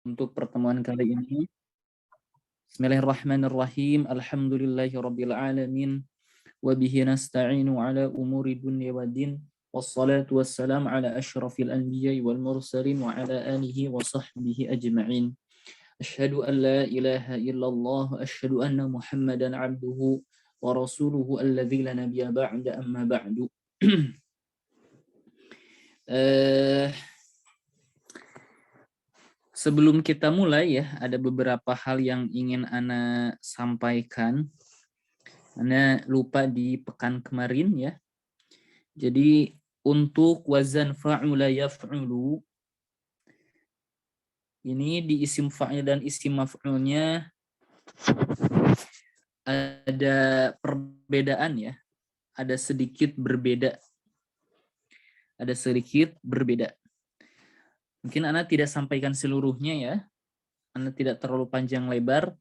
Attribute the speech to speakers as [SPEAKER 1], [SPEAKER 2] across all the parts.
[SPEAKER 1] Untuk pertemuan kali ini. Bismillahirrahmanirrahim. Alhamdulillahirabbil alamin wa bihi nasta'inu ala umuri dunya waddin. Wassalatu wassalamu ala asyrafil anbiya'i wal mursalin wa ala alihi wa sahbihi ajma'in. Asyhadu an la ilaha illallah wa asyhadu anna Muhammadan 'abduhu wa rasuluhu alladzi la nabiyya ba'da amma ba'du. Sebelum kita mulai ya, ada beberapa hal yang ingin Ana sampaikan. Ana lupa di pekan kemarin ya. Jadi untuk wazan fa'ula yaf'ulu, ini di isim fa'il dan isim maf'ulnya ada perbedaan ya. Ada sedikit berbeda. Ada sedikit berbeda. Mungkin Ana tidak sampaikan seluruhnya ya. Ana tidak terlalu panjang lebar.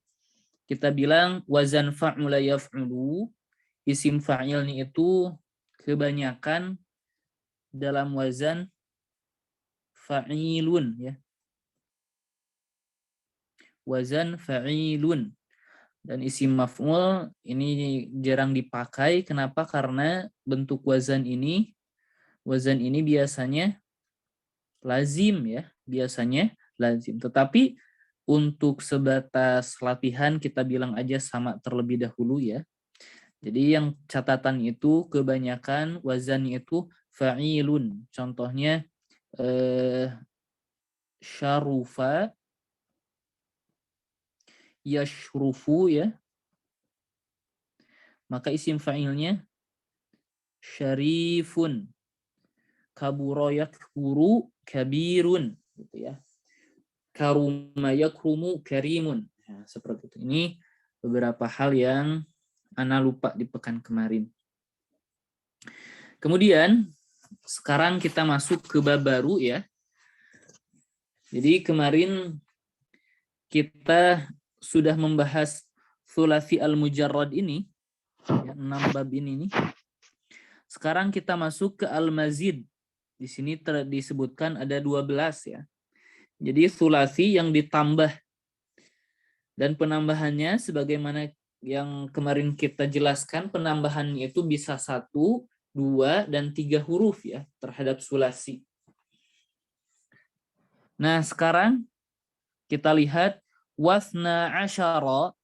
[SPEAKER 1] Kita bilang wazan fa'ula yaf'ulu, isim fa'ilnya itu kebanyakan dalam wazan fa'ilun ya. Wazan fa'ilun. Dan isim maf'ul ini jarang dipakai. Kenapa? Karena bentuk wazan ini biasanya lazim ya, biasanya lazim. Tetapi untuk sebatas latihan kita bilang aja sama terlebih dahulu ya. Jadi yang catatan itu kebanyakan wazannya itu fa'ilun. Contohnya syarufa, yashrufu ya. Maka isim fa'ilnya syarifun. Kabura yakburu kabirun gitu ya. Karuma yakrumu karimun. Nah, seperti itu. Ini beberapa hal yang Ana lupa di pekan kemarin. Kemudian sekarang kita masuk ke bab baru ya. Jadi kemarin kita sudah membahas thulathi al-mujarrad ini, ya, 6 bab ini nih. Sekarang kita masuk ke al-mazid. Di sini disebutkan ada 12 ya. Jadi thulathi yang ditambah. Dan penambahannya sebagaimana yang kemarin kita jelaskan, penambahannya itu bisa 1, 2, dan 3 huruf ya terhadap thulathi. Nah sekarang kita lihat wasna asyara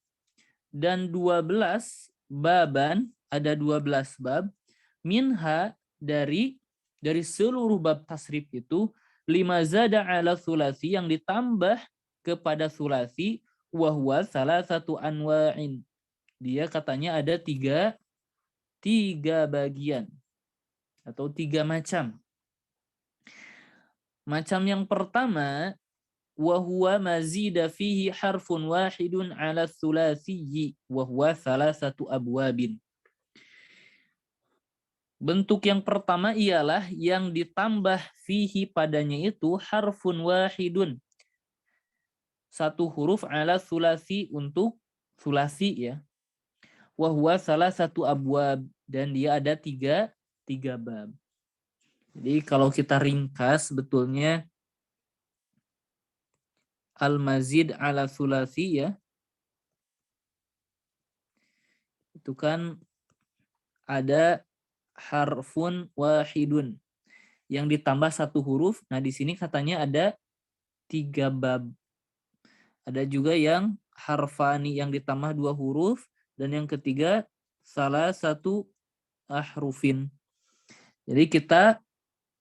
[SPEAKER 1] dan 12 baban, ada 12 bab, minha dari seluruh bab tasrif itu, 5 zada ala thulathi yang ditambah kepada thulathi, wahwa salah satu anwa'in. Dia katanya ada tiga bagian atau 3 macam. Macam yang pertama, wahwa mazida fihi harfun wahidun ala thulathiyyi wahwa salasatu abwabin. Bentuk yang pertama ialah yang ditambah fihi padanya itu harfun wahidun. 1 huruf ala thulathi untuk thulathi ya. Wahwa salasatu abwab, dan dia ada 3 bab. Jadi kalau kita ringkas sebetulnya al-mazid ala thulathi ya, itu kan ada harfun wahidun yang ditambah 1 huruf. Nah di sini katanya ada 3 bab. Ada juga yang harfani yang ditambah 2 huruf, dan yang ketiga salah satu ahrufin. Jadi kita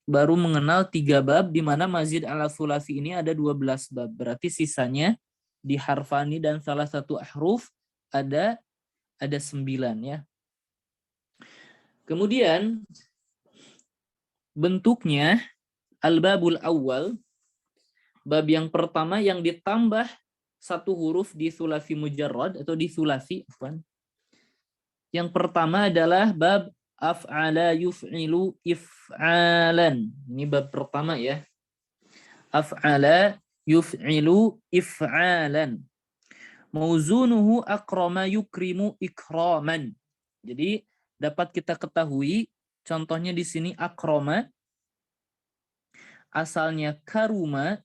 [SPEAKER 1] baru mengenal 3 bab, di mana mazid ala thulathi ini ada 12 bab. Berarti sisanya di harfani dan salah satu ahruf ada 9 ya. Kemudian bentuknya al-babul awal, bab yang pertama yang ditambah 1 huruf di thulathi mujarrad atau di thulathi. Yang pertama adalah bab af'ala yuf'ilu if'alan. Ini bab pertama ya. Af'ala yuf'ilu if'alan. Mauzunuhu akrama yukrimu ikraman. Jadi dapat kita ketahui contohnya di sini akrama, asalnya karuma,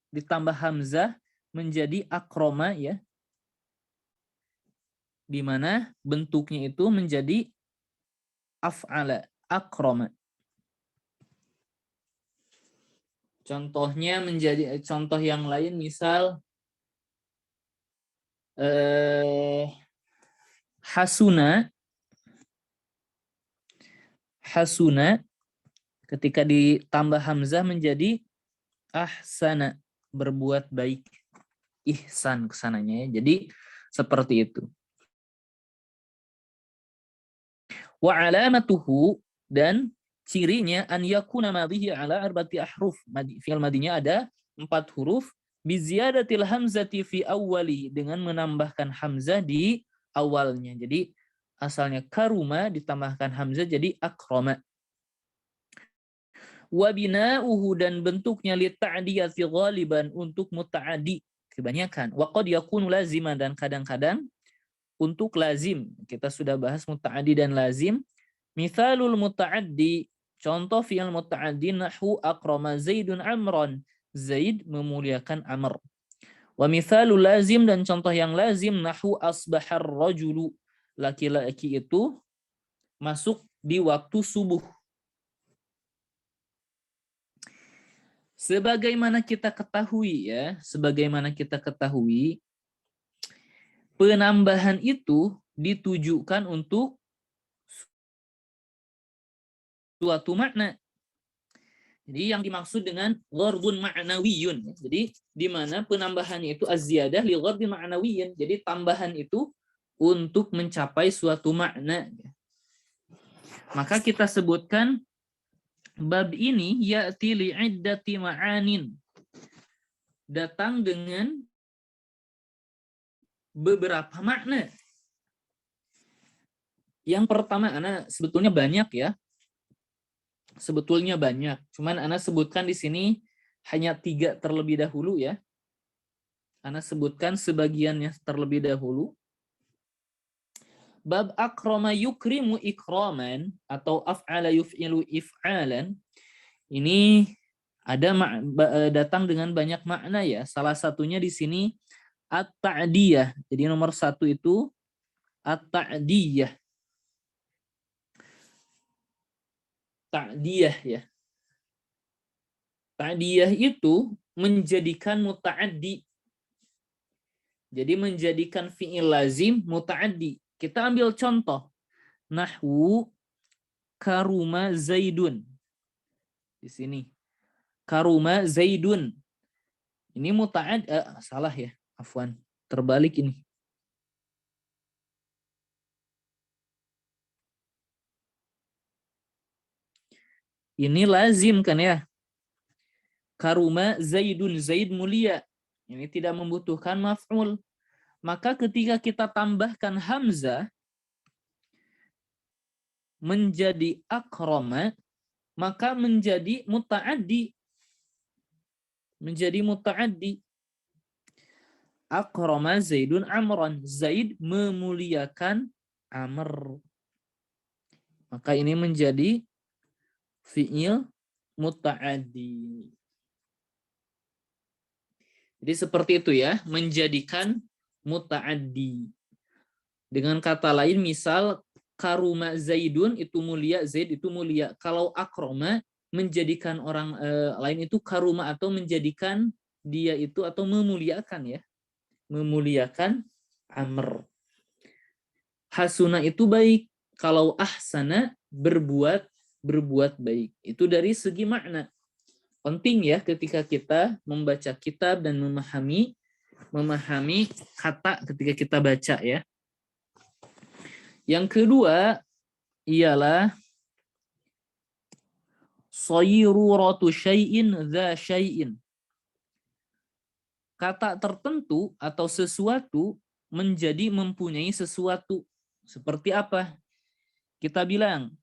[SPEAKER 1] ditambah hamzah menjadi akroma ya. Di mana bentuknya itu menjadi af'ala, akroma. Contohnya menjadi contoh yang lain misal hasuna ketika ditambah hamzah menjadi ahsana, berbuat baik. Ihsan kesananya ya. Jadi seperti itu. Wa alamatuhu, dan cirinya an yakuna madhihi ala arba'ati ahruf. Fi'il madinya ada 4 huruf biziyadatil hamzati fi awwali, dengan menambahkan hamzah di awalnya. Jadi asalnya karuma ditambahkan hamzah jadi akrama. Wa bina'uhu, dan bentuknya li ta'diyati ghaliban, untuk muta'adi kebanyakan. Wa qad yakunu laziman, dan kadang-kadang untuk lazim. Kita sudah bahas muta'adi dan lazim. Mithalul muta'addi, contoh fi'il muta'addi nahwu akrama Zaidun Amran, Zaid memuliakan Amr. Wa mithalul lazim, dan contoh yang lazim nahwu asbahar rajulu, laki-laki itu masuk di waktu subuh. Sebagaimana kita ketahui, penambahan itu ditujukan untuk suatu makna. Jadi yang dimaksud dengan ghardun ma'nawiyun. Jadi di mana penambahannya itu az-ziyadah li ghardin ma'nawiyyin. Jadi tambahan itu untuk mencapai suatu makna. Maka kita sebutkan bab ini ya'ti li'iddati ma'anin, datang dengan beberapa makna. Yang pertama, ana sebetulnya banyak ya. Cuman ana sebutkan di sini hanya 3 terlebih dahulu ya. Ana sebutkan sebagiannya terlebih dahulu. Bab akrama yukrimu ikraman atau af'ala yuf'ilu if'alan, ini ada datang dengan banyak makna ya. Salah satunya di sini at-ta'diyah. Jadi nomor 1 itu at-ta'diyah. Ta'diyah ya. Ta'diyah itu menjadikan muta'addi. Jadi menjadikan fi'il lazim muta'addi. Kita ambil contoh. Nahwu karuma Zaidun. Di sini. Karuma Zaidun. Ini muta'addi. Salah ya. Afwan. Terbalik ini. Ini lazim kan ya. Karuma Zaidun. Zaid mulia. Ini tidak membutuhkan maf'ul. Maka ketika kita tambahkan hamzah menjadi akrama, maka menjadi muta'addi. Menjadi muta'addi. Akrama Zaidun Amran. Zaid memuliakan Amr. Maka ini menjadi fi'il muta'addi. Jadi seperti itu ya, menjadikan muta'addi. Dengan kata lain, misal karuma Zaidun itu mulia, Zaid itu mulia. Kalau akroma menjadikan orang lain itu karuma, atau menjadikan dia itu atau memuliakan ya. Memuliakan Amr. Hasuna itu baik. Kalau ahsana berbuat baik. Itu dari segi makna. Penting ya ketika kita membaca kitab dan memahami kata ketika kita baca ya. Yang kedua ialah sayyiruratu syai'in dza syai'in. Kata tertentu atau sesuatu menjadi mempunyai sesuatu. Seperti apa? Kita bilang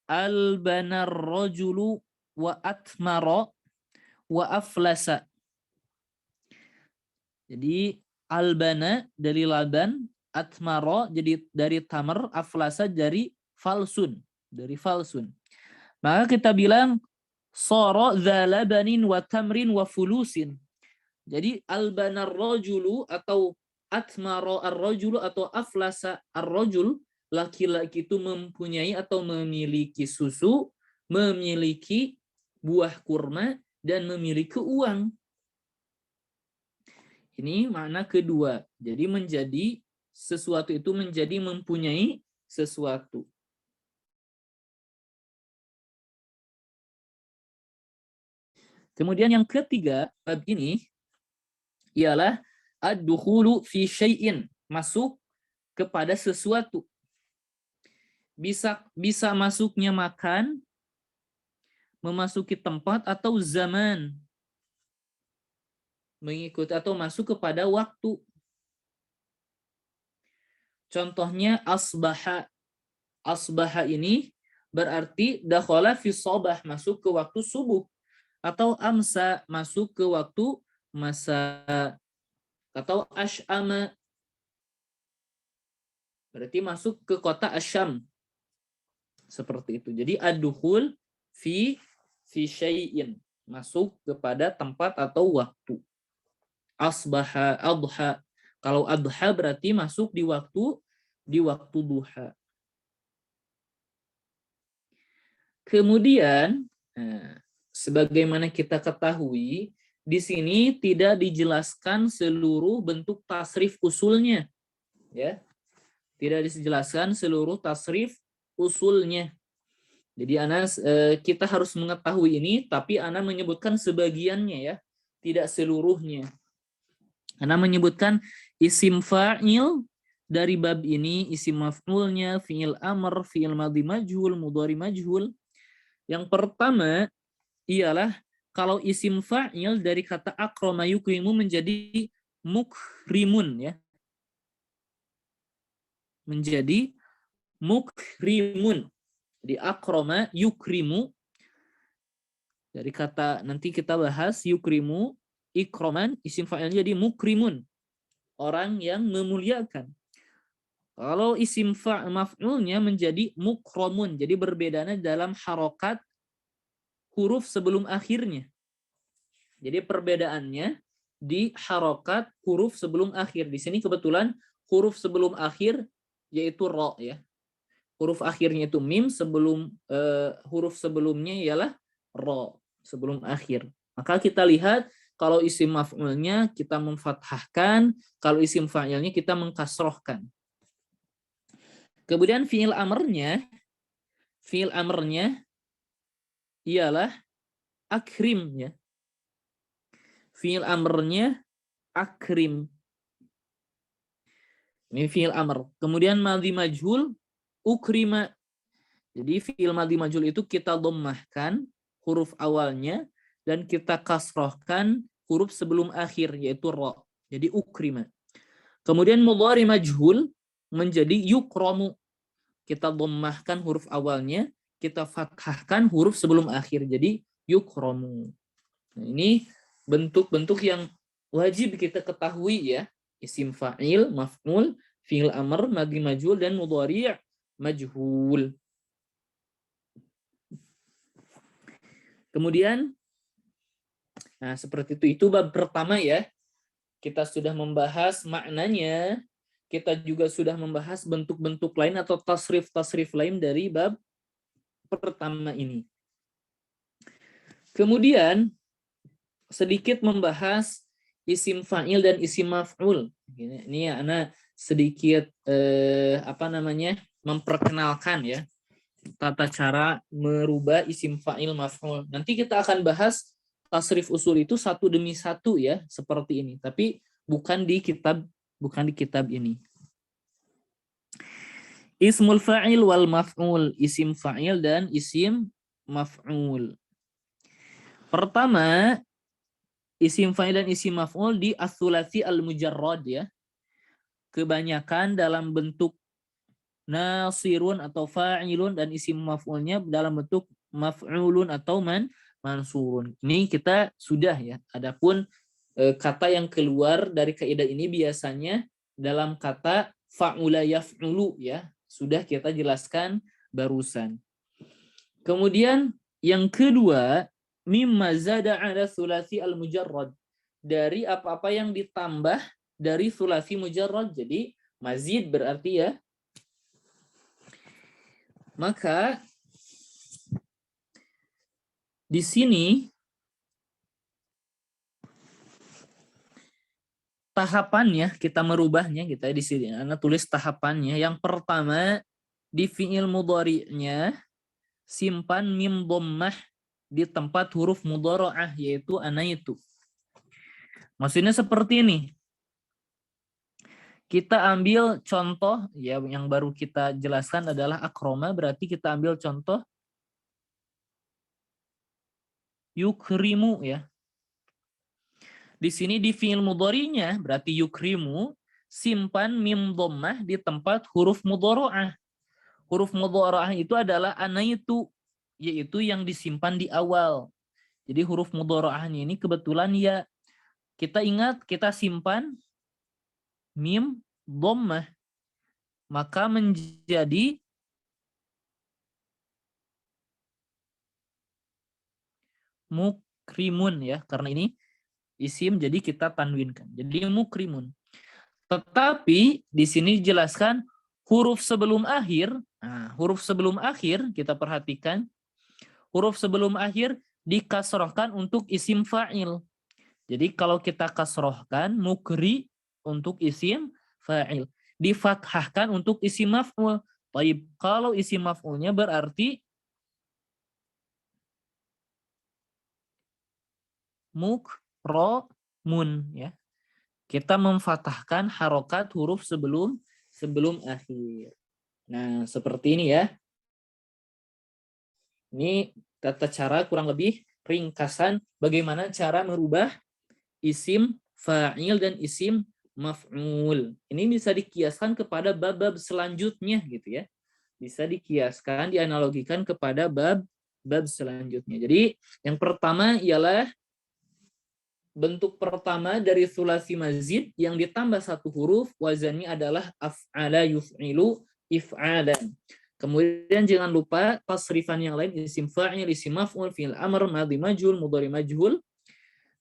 [SPEAKER 1] al-banar rajulu wa atmara wa aflasa. Jadi albana dari laban, atmara jadi dari tamar, aflasa dari falsun, Maka kita bilang sara dza labanin wa tamrin wa fulusin. Jadi albanar rajulu atau atmara ar-rajulu atau aflasa ar-rajul, laki-laki itu mempunyai atau memiliki susu, memiliki buah kurma, dan memiliki uang. Ini makna kedua. Jadi menjadi sesuatu itu menjadi mempunyai sesuatu. Kemudian yang ketiga, bab ini ialah ad-dukhulu fi syai'in, masuk kepada sesuatu. Bisa masuknya makan, memasuki tempat atau zaman, mengikuti atau masuk kepada waktu. Contohnya asbaha. Asbaha ini berarti dakhala fi sabah, masuk ke waktu subuh, atau amsa, masuk ke waktu masa, atau asy'ama berarti masuk ke kota Asyam. Seperti itu. Jadi ad-dukhul fi syai'in, masuk kepada tempat atau waktu. Asbaha, adha. Kalau adha berarti masuk di waktu duha. Kemudian, sebagaimana kita ketahui, di sini tidak dijelaskan seluruh bentuk tasrif usulnya, ya. Tidak dijelaskan seluruh tasrif usulnya. Jadi kita harus mengetahui ini, tapi Ana menyebutkan sebagiannya, ya, tidak seluruhnya. Ana menyebutkan isim fa'il dari bab ini, isim maf'ulnya, fi'il amr, fi'il madhi majhul, mudhari majhul. Yang pertama ialah kalau isim fa'il dari kata akrama yukrimu menjadi mukrimun, ya. Menjadi mukrimun. Jadi akrama yukrimu dari kata, nanti kita bahas yukrimu, ikroman, isim fa'ilnya jadi mukrimun, orang yang memuliakan. Kalau isim maf'ulnya menjadi mukromun, jadi berbedanya dalam harokat huruf sebelum akhirnya. Jadi perbedaannya di harokat huruf sebelum akhir. Di sini kebetulan huruf sebelum akhir yaitu ro, ya. Huruf akhirnya itu mim, huruf sebelumnya ialah ro sebelum akhir. Maka kita lihat kalau isim maf'ulnya kita memfathahkan, kalau isim fa'ilnya kita mengkasrohkan. Kemudian fi'il amrnya ialah akrim, ya. Fi'il amrnya akrim. Ini fi'il amr. Kemudian madhi majhul ukrima. Jadi fi'il madhi majhul itu kita dhammahkan huruf awalnya dan kita kasrohkan huruf sebelum akhir yaitu ra. Jadi ukrima. Kemudian mudhari majhul menjadi yukramu. Kita dhammahkan huruf awalnya, kita fathahkan huruf sebelum akhir jadi yukramu. Nah, ini bentuk-bentuk yang wajib kita ketahui, ya. Isim fa'il, maf'ul, fi'il amr, madhi majhul, dan mudhari' majhul. Kemudian, nah seperti itu bab pertama, ya. Kita sudah membahas maknanya, kita juga sudah membahas bentuk-bentuk lain atau tasrif-tasrif lain dari bab pertama ini. Kemudian sedikit membahas isim fa'il dan isim maf'ul. Ini ya, Ana sedikit memperkenalkan, ya, tata cara merubah isim fa'il maf'ul. Nanti kita akan bahas tasrif usul itu satu demi satu, ya, seperti ini. Tapi bukan di kitab ini. Ismul fa'il wal maf'ul, isim fa'il dan isim maf'ul. Pertama, isim fa'il dan isim maf'ul di ats-tsulats al-mujarrad, ya. Kebanyakan dalam bentuk nasirun atau fa'ilun, dan isim maf'ulnya dalam bentuk maf'ulun atau mansurun. Ini kita sudah, ya. Adapun kata yang keluar dari kaidah ini biasanya dalam kata fa'ula yaf'ulu, ya. Sudah kita jelaskan barusan. Kemudian yang kedua, mimma zada ala tsulasi al-mujarrad. dari apa-apa yang ditambah dari sulasi mujarrad. Jadi mazid berarti ya. Maka di sini tahapannya kita merubahnya kita di sini. Ana tulis tahapannya. Yang pertama di fi'il mudhari'nya simpan mim dhammah di tempat huruf mudhara'ah yaitu anaitu. Maksudnya seperti ini. Kita ambil contoh ya yang baru kita jelaskan adalah akroma, berarti kita ambil contoh yukrimu ya. Di sini di fi'il mudhari'nya berarti yukrimu simpan mim dhammah di tempat huruf mudhara'ah. Huruf mudhara'ah itu adalah anaitu, yaitu yang disimpan di awal. Jadi huruf mudhara'ahnya ini kebetulan ya. Kita ingat kita simpan mim dhammah, maka menjadi mukrimun ya, karena ini isim jadi kita tanwinkan. Jadi mukrimun. Tetapi di sini dijelaskan huruf sebelum akhir. Nah, huruf sebelum akhir kita perhatikan, huruf sebelum akhir dikasrohkan untuk isim fa'il. Jadi kalau kita kasrohkan mukri untuk isim fa'il, difathahkan untuk isim maf'ul. Baik, kalau isim maf'ulnya berarti mukromun ya. Kita memfathahkan harokat huruf sebelum akhir. Nah, seperti ini ya. Ini tata cara kurang lebih ringkasan bagaimana cara merubah isim fa'il dan isim maf'ul. Ini bisa dikiaskan kepada bab-bab selanjutnya gitu ya. Bisa dikiaskan, dianalogikan kepada bab selanjutnya. Jadi yang pertama ialah bentuk pertama dari sulasi mazid yang ditambah satu huruf, wazannya adalah af'ala yuf'ilu if'alan. Kemudian jangan lupa tasrifan yang lain, isim fa'il, isim maf'ul, fi'il amr, madhi majhul, mudhari majhul.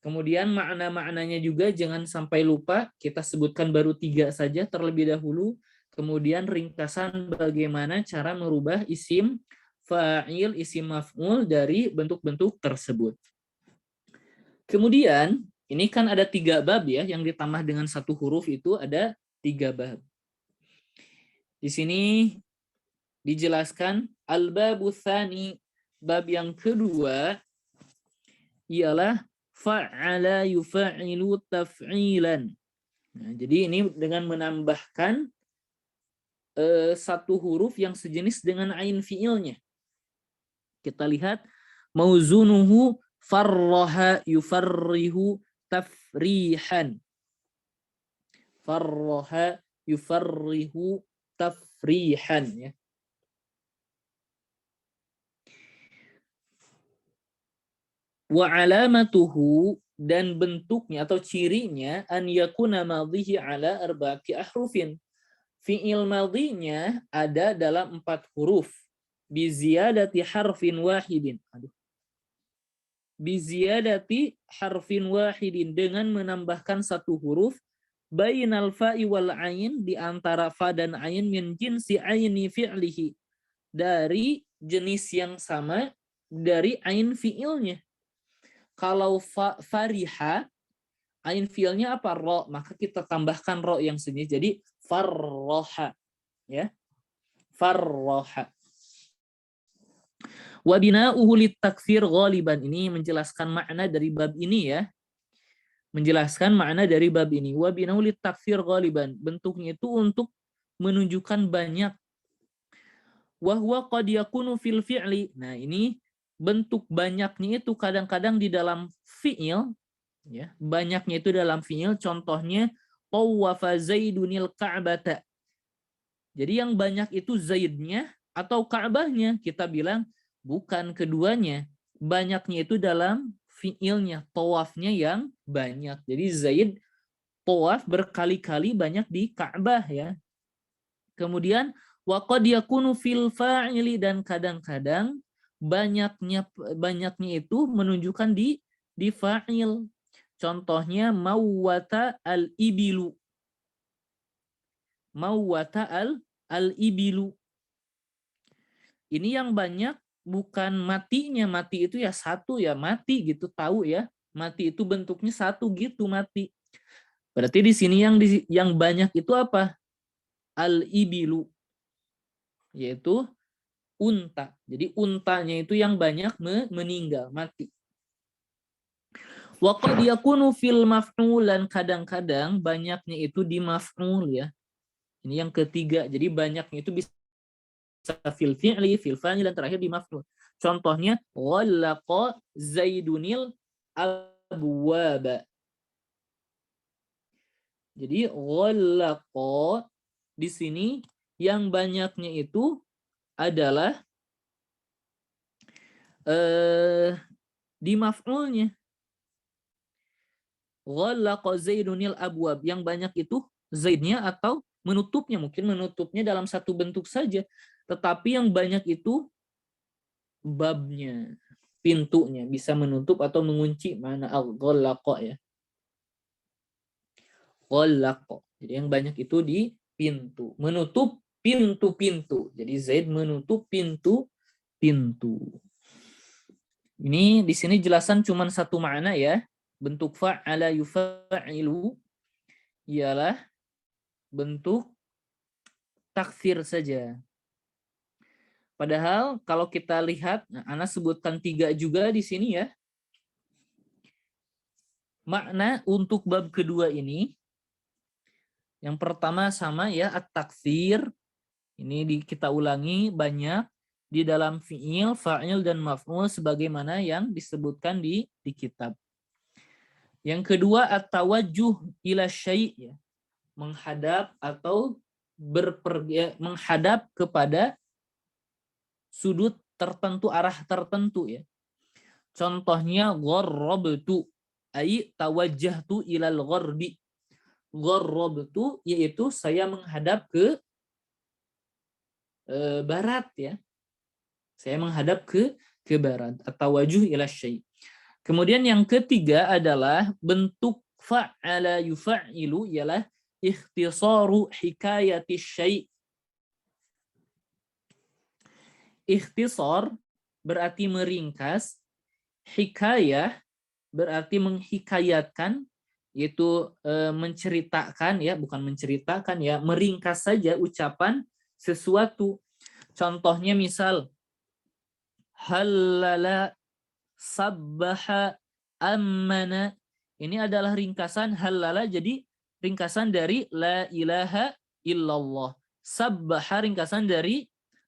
[SPEAKER 1] Kemudian makna-maknanya juga jangan sampai lupa, kita sebutkan baru 3 saja terlebih dahulu. Kemudian ringkasan bagaimana cara merubah isim fa'il, isim maf'ul dari bentuk-bentuk tersebut. Kemudian, ini kan ada 3 bab ya, yang ditambah dengan satu huruf itu ada 3 bab. Di sini dijelaskan al-babu tsani, bab yang kedua ialah fa'ala yufa'ilu taf'ilan. Nah, jadi ini dengan menambahkan satu huruf yang sejenis dengan ain fi'ilnya. Kita lihat mauzunuhu farraha yufarrihu tafrihan. Farraha yufarrihu tafrihan ya. Wa alamatuhu, dan bentuknya atau cirinya an yakuna madhihi ala arba'ati ahrufin. Fi'il madhinya ada dalam 4 huruf. Bi ziyadati harfin wahidin. Bi ziyadati harfin wahidin, dengan menambahkan satu huruf bainal fa'i wal ain, di antara fa dan ain, min jinsi aini fi'lihi, dari jenis yang sama dari ain fi'ilnya. Kalau fariha, ain fi'ilnya apa? Ro, maka kita tambahkan ro yang sejenis, jadi farroha ya, farroha. Wa bina'uhu litakfir ghaliban, ini menjelaskan makna dari bab ini ya, menjelaskan makna dari bab ini. Wa bina'uhu litakfir ghaliban, bentuknya itu untuk menunjukkan banyak. Wa huwa qad yakunu fil fi'li, nah ini bentuk banyaknya itu kadang-kadang di dalam fi'il ya, banyaknya itu dalam fi'il. Contohnya tawafa zaidunil ka'bata, jadi yang banyak itu zaidnya atau ka'bahnya, kita bilang bukan keduanya, banyaknya itu dalam fi'ilnya, tawafnya yang banyak. Jadi zaid tawaf berkali-kali banyak di Ka'bah ya. Kemudian wa qad yakunu fil fa'ili, dan kadang-kadang banyaknya itu menunjukkan di fa'il. Contohnya mawwata al-ibilu. Mawwata al-ibilu. Ini yang banyak bukan matinya, mati itu ya satu ya, mati gitu, tahu ya. Mati itu bentuknya satu gitu, mati. Berarti di sini yang banyak itu apa? Al-ibilu, yaitu unta. Jadi untanya itu yang banyak meninggal, mati. Wa qad yakunu fil maf'ul, dan kadang-kadang banyaknya itu di maf'ul ya. Ini yang ketiga. Jadi banyaknya itu bisa fil fi'li, fil fa'il, dan terakhir di maf'ul. Contohnya ghallaqa Zaidunil abwaba. Jadi ghallaqa di sini yang banyaknya itu adalah di maf'ulnya. Ghallaqa Zaidunil abwab, yang banyak itu Zaidnya atau menutupnya, mungkin menutupnya dalam satu bentuk saja, tetapi yang banyak itu babnya, pintunya, bisa menutup atau mengunci, mana al-ghallaqa ya. Ghallaqa. Jadi yang banyak itu di pintu, menutup pintu-pintu. Jadi Zaid menutup pintu-pintu. Ini di sini jelasan cuma satu makna ya. Bentuk fa'ala yufa'ilu ialah bentuk taksir saja. Padahal kalau kita lihat, nah, Ana sebutkan 3 juga di sini ya. Makna untuk bab kedua ini, yang pertama sama ya, at-taksir. Ini kita ulangi banyak di dalam fi'il, fa'il, dan maf'ul sebagaimana yang disebutkan di kitab. Yang kedua, at-tawajjuh ila syai', ya. Menghadap atau menghadap kepada sudut tertentu, arah tertentu ya. Contohnya gharrabtu, ai tawajjahtu ilal gharbi. Gharrabtu yaitu saya menghadap ke barat ya. Saya menghadap ke barat, atau wajuh ila syai'. Kemudian yang ketiga adalah bentuk fa'ala yufa'ilu ialah ikhtisaru hikayati syai'. Ikhtisar berarti meringkas, hikayah berarti menghikayatkan, yaitu menceritakan ya, bukan menceritakan ya, meringkas saja ucapan sesuatu. Contohnya misal halala, sabbaha, ammana. Ini adalah ringkasan halala, jadi ringkasan dari la ilaha illallah. Sabbaha ringkasan dari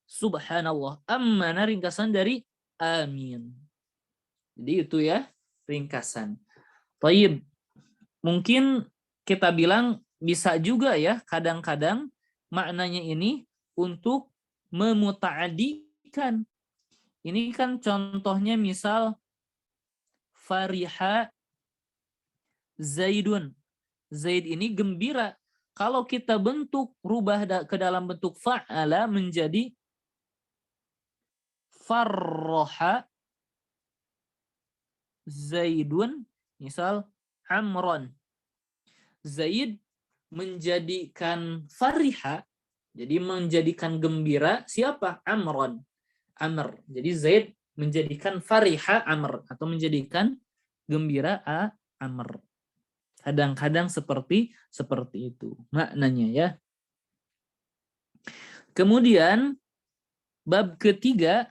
[SPEAKER 1] subhanallah. Ammana ringkasan dari amin. Jadi itu ya ringkasan. Taib. Mungkin kita bilang bisa juga ya kadang-kadang maknanya ini untuk memuta'adikan. Ini kan contohnya misal fariha Zaidun. Zaid ini gembira. Kalau kita rubah ke dalam bentuk fa'ala menjadi farroha Zaidun, misal Amron. Zaid menjadikan fariha, jadi menjadikan gembira siapa? Amron. Amr. Jadi Zaid menjadikan fariha Amr, atau menjadikan gembira Amr. Kadang-kadang seperti itu maknanya ya. Kemudian bab ketiga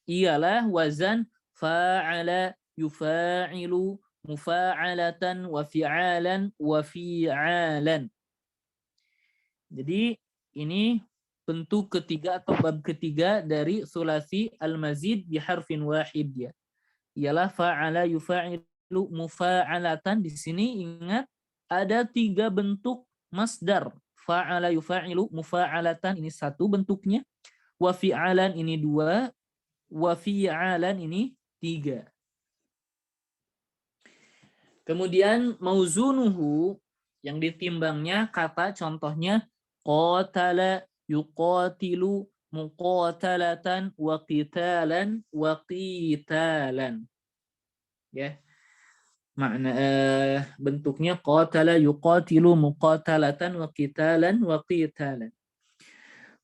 [SPEAKER 1] ialah wazan fa'ala yufa'ilu mufa'alatan wa fi'alan wa fi'alan. Jadi ini bentuk ketiga atau bab ketiga dari sulasi al-mazid bi harfin wahid ya. Ialah fa'ala yufa'ilu mufa'alatan. Di sini ingat ada 3 bentuk masdar. Fa'ala yufa'ilu mufa'alatan ini 1 bentuknya. Wa fi'alan ini 2. Wa fi'alan ini 3. Kemudian mauzunuhu yang ditimbangnya kata contohnya qatala yuqatilu muqatalatan wa qitalan wa qitalan. Ya. Makna bentuknya qatala yuqatilu muqatalatan wa qitalan wa qitalan.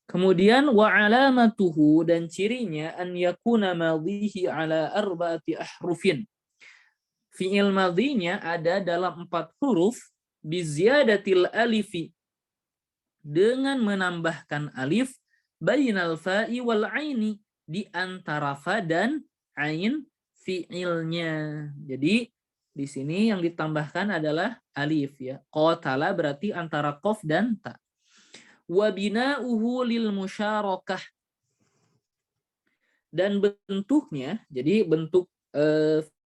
[SPEAKER 1] Kemudian wa alamatuhu, dan cirinya an yakuna madhihi ala arba'ati ahrufin. Fi'il madhinya ada dalam 4 huruf bi ziyadatil alifi, dengan menambahkan alif bainal fa'i wal aini, di antara fa dan ain fi'ilnya. Jadi di sini yang ditambahkan adalah alif ya. Qatala berarti antara qaf dan ta. Wa bina'uhu lil musyarakah, dan bentuknya, jadi bentuk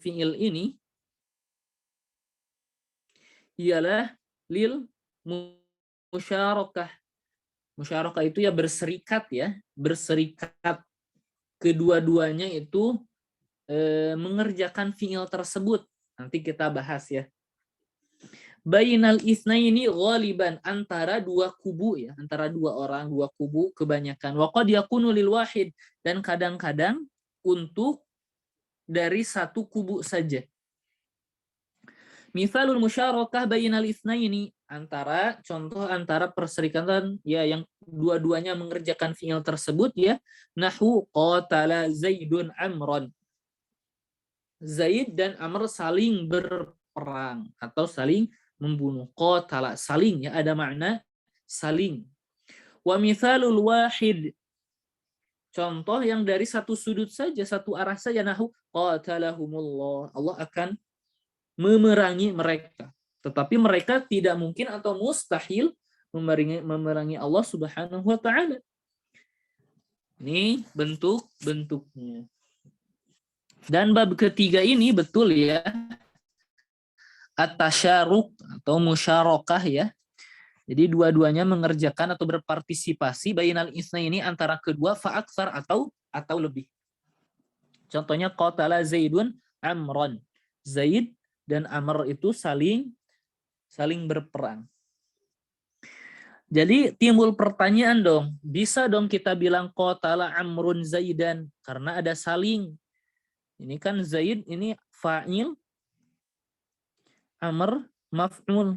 [SPEAKER 1] fi'il ini ialah lil musyarakah. Musyarakah itu ya berserikat ya, berserikat kedua-duanya itu mengerjakan fi'il tersebut. Nanti kita bahas ya. Bainal itsnaini ghaliban, antara 2 kubu ya, antara 2 orang, 2 kubu kebanyakan. Wa qad yakunu lil wahid, dan kadang-kadang untuk dari 1 kubu saja. Mithalul musyarakah bainal itsnaini, contoh antara perserikatan ya yang dua-duanya mengerjakan fi'il tersebut ya, nahu qatala Zaidun Amran. Zaid dan Amr saling berperang atau saling membunuh. Qatala, saling ya, ada makna saling. Wa mithalul wahid, contoh yang dari 1 sudut saja, 1 arah saja, nahu qatalahumullah, Allah akan memerangi mereka. Tetapi mereka tidak mungkin atau mustahil memerangi Allah Subhanahu wa taala. Ini bentuk-bentuknya. Dan bab ketiga ini betul ya, at-tasyaruk atau musyarakah ya. Jadi dua-duanya mengerjakan atau berpartisipasi bainal itsnaini, antara kedua, fa'aksar atau lebih. Contohnya qatala Zaidun Amran. Zaid dan Amr itu saling berperang. Jadi timbul pertanyaan dong, bisa dong kita bilang qatala Amrun Zaidan karena ada saling. Ini kan Zaid ini fa'il, Amr maf'ul.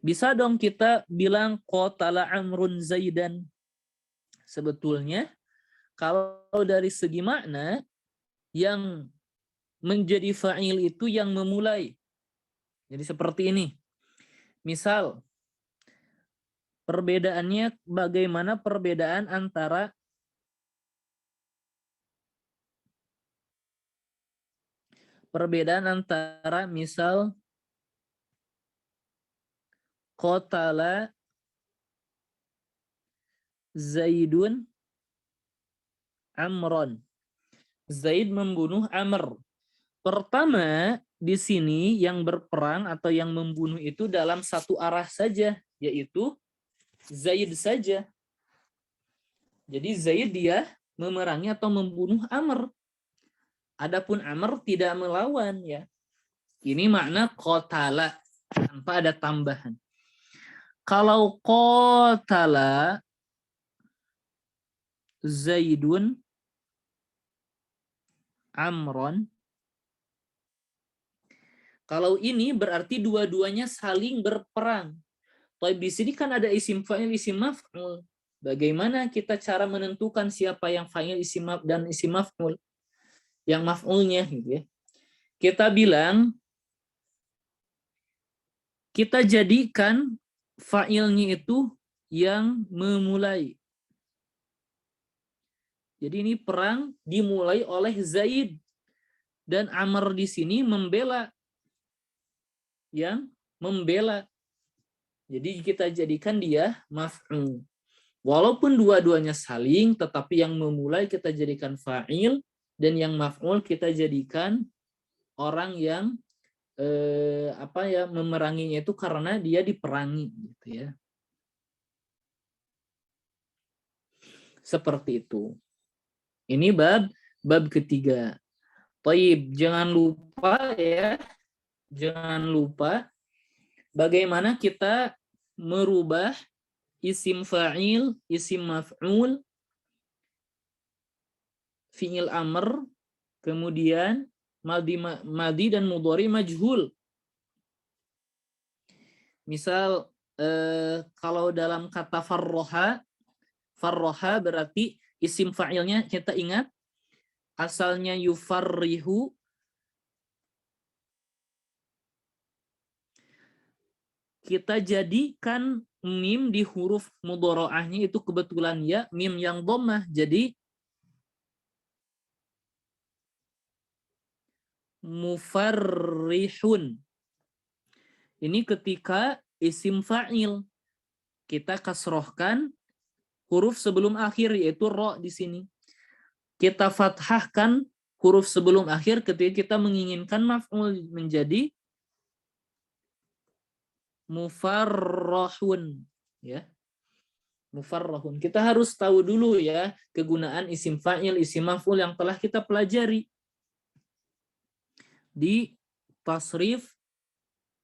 [SPEAKER 1] Bisa dong kita bilang qatala Amrun Zaidan. Sebetulnya kalau dari segi makna, yang menjadi fa'il itu yang memulai. Jadi seperti ini. Misal perbedaannya, bagaimana perbedaan antara misal qatala Zaidun Amron. Zaid membunuh Amr. Pertama, di sini yang berperang atau yang membunuh itu dalam 1 arah saja, yaitu Zaid saja. Jadi Zaid dia memerangi atau membunuh Amr. Adapun Amr tidak melawan ya. Ini makna qatala tanpa ada tambahan. Kalau qatala Zaidun Amron, kalau ini berarti dua-duanya saling berperang. Tapi di sini kan ada isim fa'il, isim maf'ul. Bagaimana kita cara menentukan siapa yang fa'il, isim dan isim maf'ul? Yang maf'ulnya gitu ya. Kita bilang, kita jadikan fa'ilnya itu yang memulai. Jadi ini perang dimulai oleh Zaid, dan Amr di sini membela, yang membela. Jadi kita jadikan dia maf'ul. Walaupun dua-duanya saling, tetapi yang memulai kita jadikan fa'il, dan yang maf'ul kita jadikan orang yang memeranginya itu karena dia diperangi gitu ya. Seperti itu. Ini bab ketiga. Taib, jangan lupa bagaimana kita merubah isim fa'il, isim maf'ul, fi'il amr, kemudian madi dan mudhari majhul. Misal kalau dalam kata farroha berarti isim fa'ilnya kita ingat asalnya yufarrihu, kita jadikan mim di huruf mudharaahnya itu kebetulan ya mim yang dhammah, jadi mufarrihun. Ini ketika isim fa'il kita kasrohkan huruf sebelum akhir yaitu ro di sini. Kita fathahkan huruf sebelum akhir ketika kita menginginkan maf'ul menjadi mufarrahun, ya. Mufarrahun. Kita harus tahu dulu ya kegunaan isim fa'il, isim maf'ul yang telah kita pelajari di tasrif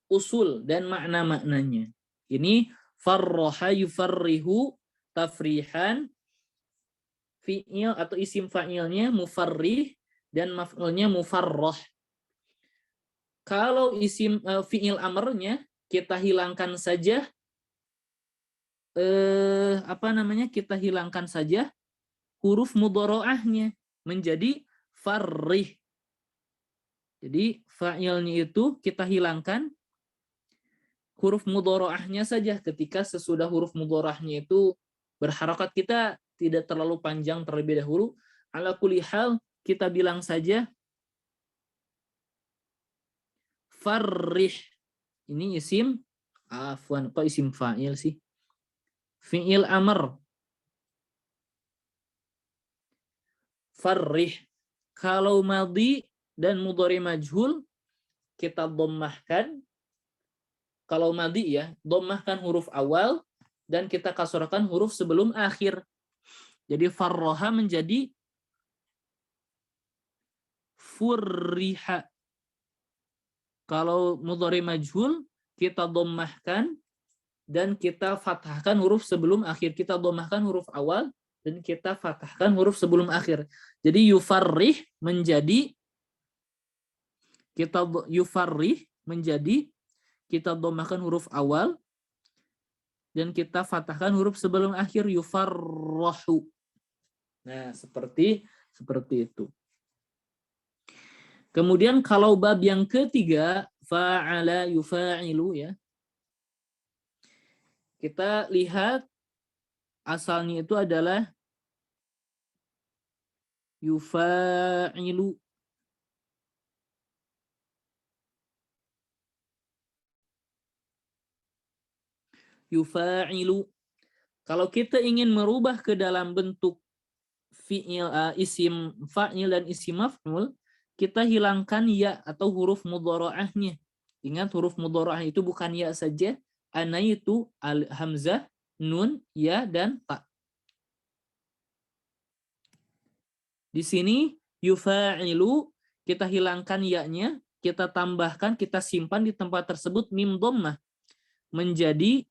[SPEAKER 1] usul dan makna-maknanya. Ini farraha yufarrihu tafrihan, fi'il atau isim fa'ilnya mufarrih dan maf'ulnya mufarrah. Kalau isim fi'il amrnya kita hilangkan saja kita hilangkan saja huruf mudharaahnya menjadi farrih. Jadi fa'ilnya itu kita hilangkan huruf mudharaahnya saja. Ketika sesudah huruf mudharaahnya itu berharakat, kita tidak terlalu panjang terlebih dahulu. Ala kulli hal kita bilang saja farrih. Ini isim kok isim fa'il sih? Fi'il amr. Farrih. Kalau madhi dan mudhari majhul kita dhammahkan. Kalau madhi ya, dhammahkan huruf awal dan kita kasrahkan huruf sebelum akhir. Jadi farroha menjadi furriha. Kalau mudhari majhul kita dhammahkan dan kita fathahkan huruf sebelum akhir. Kita dhammahkan huruf awal dan kita fathahkan huruf sebelum akhir. Jadi yufarrih menjadi kita dhammahkan huruf awal dan kita fathahkan huruf sebelum akhir yufarrahu. Nah, seperti itu. Kemudian kalau bab yang ketiga, fa'ala yufa'ilu ya. Kita lihat asalnya itu adalah yufa'ilu. Yufa'ilu. Kalau kita ingin merubah ke dalam bentuk fi'il, isim fa'il dan isim maf'ul, kita hilangkan ya atau huruf mudharaahnya. Ingat huruf mudharaah itu bukan ya saja, ana itu hamzah, nun, ya dan ta. Di sini yufa'ilu kita hilangkan ya-nya, kita tambahkan, kita simpan di tempat tersebut mim dhammah menjadi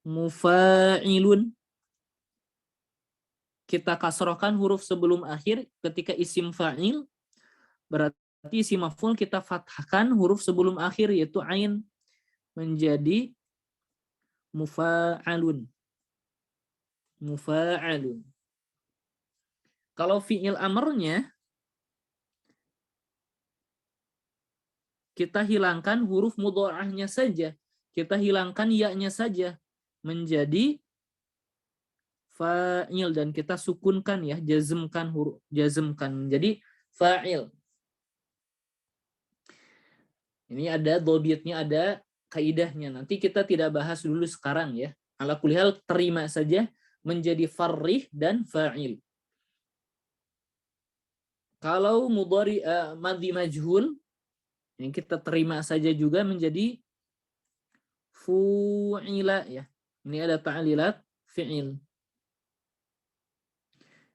[SPEAKER 1] mufa'ilun. Kita kasrohkan huruf sebelum akhir ketika isim fa'il, berarti isim maf'ul kita fathahkan huruf sebelum akhir yaitu ain menjadi mufa'alun. Mufa'alun. Kalau fi'il amrnya kita hilangkan huruf mudharaahnya saja, kita hilangkan ya-nya saja menjadi fa'il dan kita sukunkan ya, jazmkan huruf, jazmkan menjadi fa'il. Ini ada dhabitnya, ada kaidahnya. Nanti kita tidak bahas dulu sekarang ya. Ala kulli hal terima saja menjadi farrih dan fa'il. Kalau mudhari madhi majhul ini kita terima saja juga menjadi fu'ila ya. Ini ada ta'lilat fi'il.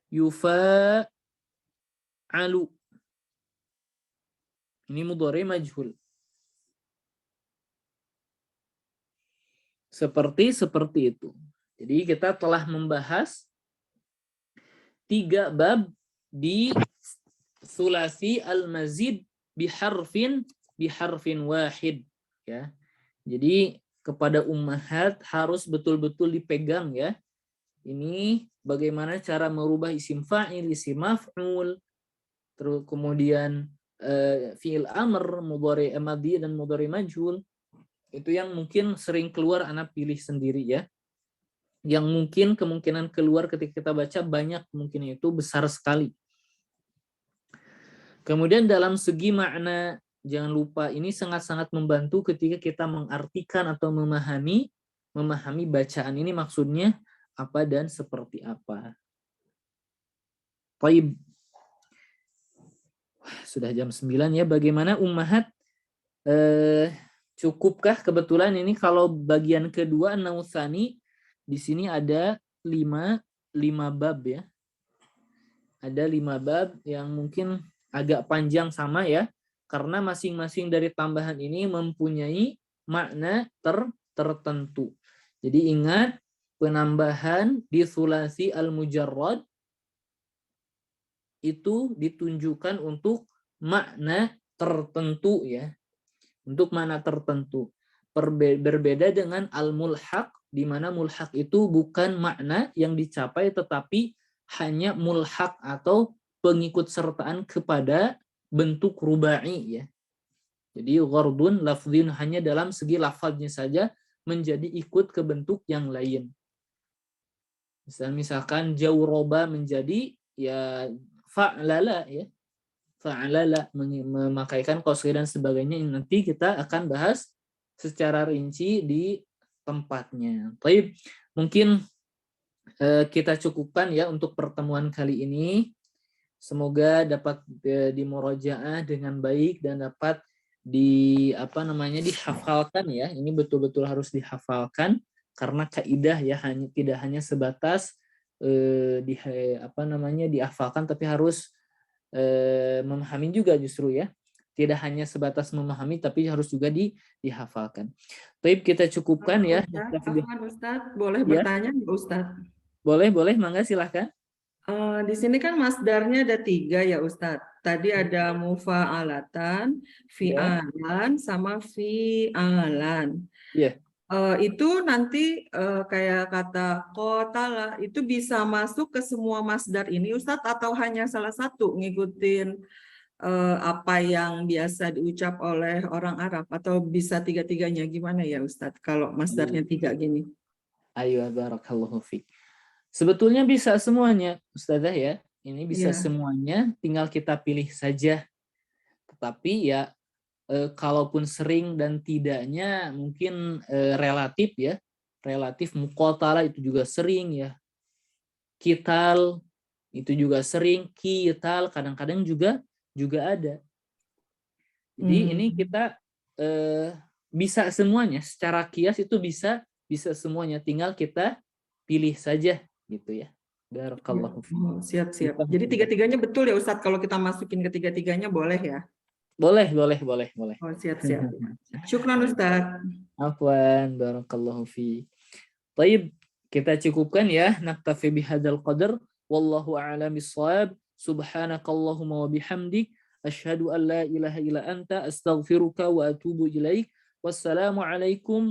[SPEAKER 1] Yufa'alu. Ini mudhari majhul. Seperti itu. Jadi kita telah membahas 3 bab di sulasi al-mazid biharfin wahid, ya. Jadi kepada ummahat harus betul-betul dipegang, ya. Ini bagaimana cara merubah isim fa'il, isim maf'ul, terus kemudian fi'il amr, mudhari madhi dan mudhari majhul. Itu yang mungkin sering keluar anak pilih sendiri, ya. Yang mungkin kemungkinan keluar ketika kita baca banyak, mungkin itu besar sekali. Kemudian dalam segi makna, jangan lupa ini sangat-sangat membantu ketika kita mengartikan atau memahami bacaan ini maksudnya apa dan seperti apa. Baik. Sudah jam 9 ya. Bagaimana ummahat? Cukupkah kebetulan ini kalau bagian kedua Nausani di sini ada 5 bab, ya. Ada 5 bab yang mungkin agak panjang sama, ya. Karena masing-masing dari tambahan ini mempunyai makna tertentu. Jadi ingat, penambahan di sulasi al-mujarrad itu ditunjukkan untuk makna tertentu, ya. Untuk makna tertentu. Berbeda dengan al-mulhaq, di mana mulhaq itu bukan makna yang dicapai tetapi hanya mulhaq atau pengikut sertaan kepada bentuk rubai, ya. Jadi ghardun lafdhin, hanya dalam segi lafadznya saja menjadi ikut ke bentuk yang lain. Misalkan jawroba menjadi ya fa'lala, ya. Fa'lala, memakaikan qasri dan sebagainya. Nanti kita akan bahas secara rinci di tempatnya. Baik, mungkin kita cukupkan ya untuk pertemuan kali ini. Semoga dapat dimurojaah dengan baik dan dapat dihafalkan, ya. Ini betul-betul harus dihafalkan karena kaidah, ya, tidak hanya sebatas dihafalkan, tapi harus memahami juga justru, ya. Tidak hanya sebatas memahami tapi harus juga dihafalkan. Baik, kita cukupkan, ya.
[SPEAKER 2] Ustaz, boleh
[SPEAKER 1] Ya.
[SPEAKER 2] bertanya Ustaz?
[SPEAKER 1] Boleh, mangga silahkan.
[SPEAKER 2] Di sini kan masdarnya ada 3 ya Ustadz. Tadi ada mufa'alatan, fi'alan, sama fi'alan.
[SPEAKER 1] Iya.
[SPEAKER 2] Itu nanti kayak kata qatala itu bisa masuk ke semua masdar ini Ustadz, atau hanya salah satu ngikutin apa yang biasa diucap oleh orang Arab, atau bisa tiga-tiganya? Gimana ya Ustadz kalau masdarnya 3 gini?
[SPEAKER 1] Ayo, barakallahu fiik. Sebetulnya bisa semuanya, Ustazah, ya. Ini bisa semuanya, tinggal kita pilih saja. Tetapi ya, kalaupun sering dan tidaknya mungkin relatif, ya. Relatif. Muqatala itu juga sering, ya. Kital itu juga sering. Kital kadang-kadang juga ada. Jadi ini kita bisa semuanya. Secara kias itu bisa semuanya. Tinggal kita pilih saja, gitu, ya. Barakallahu fiik.
[SPEAKER 2] Siap. Jadi tiga-tiganya betul ya Ustadz, kalau kita masukin ke tiga-tiganya boleh ya?
[SPEAKER 1] Boleh.
[SPEAKER 2] Oh, siap. Syukran Ustadz.
[SPEAKER 1] Afwan, barakallahu fiik. Baik, kita cukupkan, ya. Naktafi bihadzal qadar. Wallahu a'lam bissawab. Subhanakallahumma wa bihamdik, asyhadu an la ilaha illa anta, astaghfiruka wa atubu ilaik. Wassalamu alaikum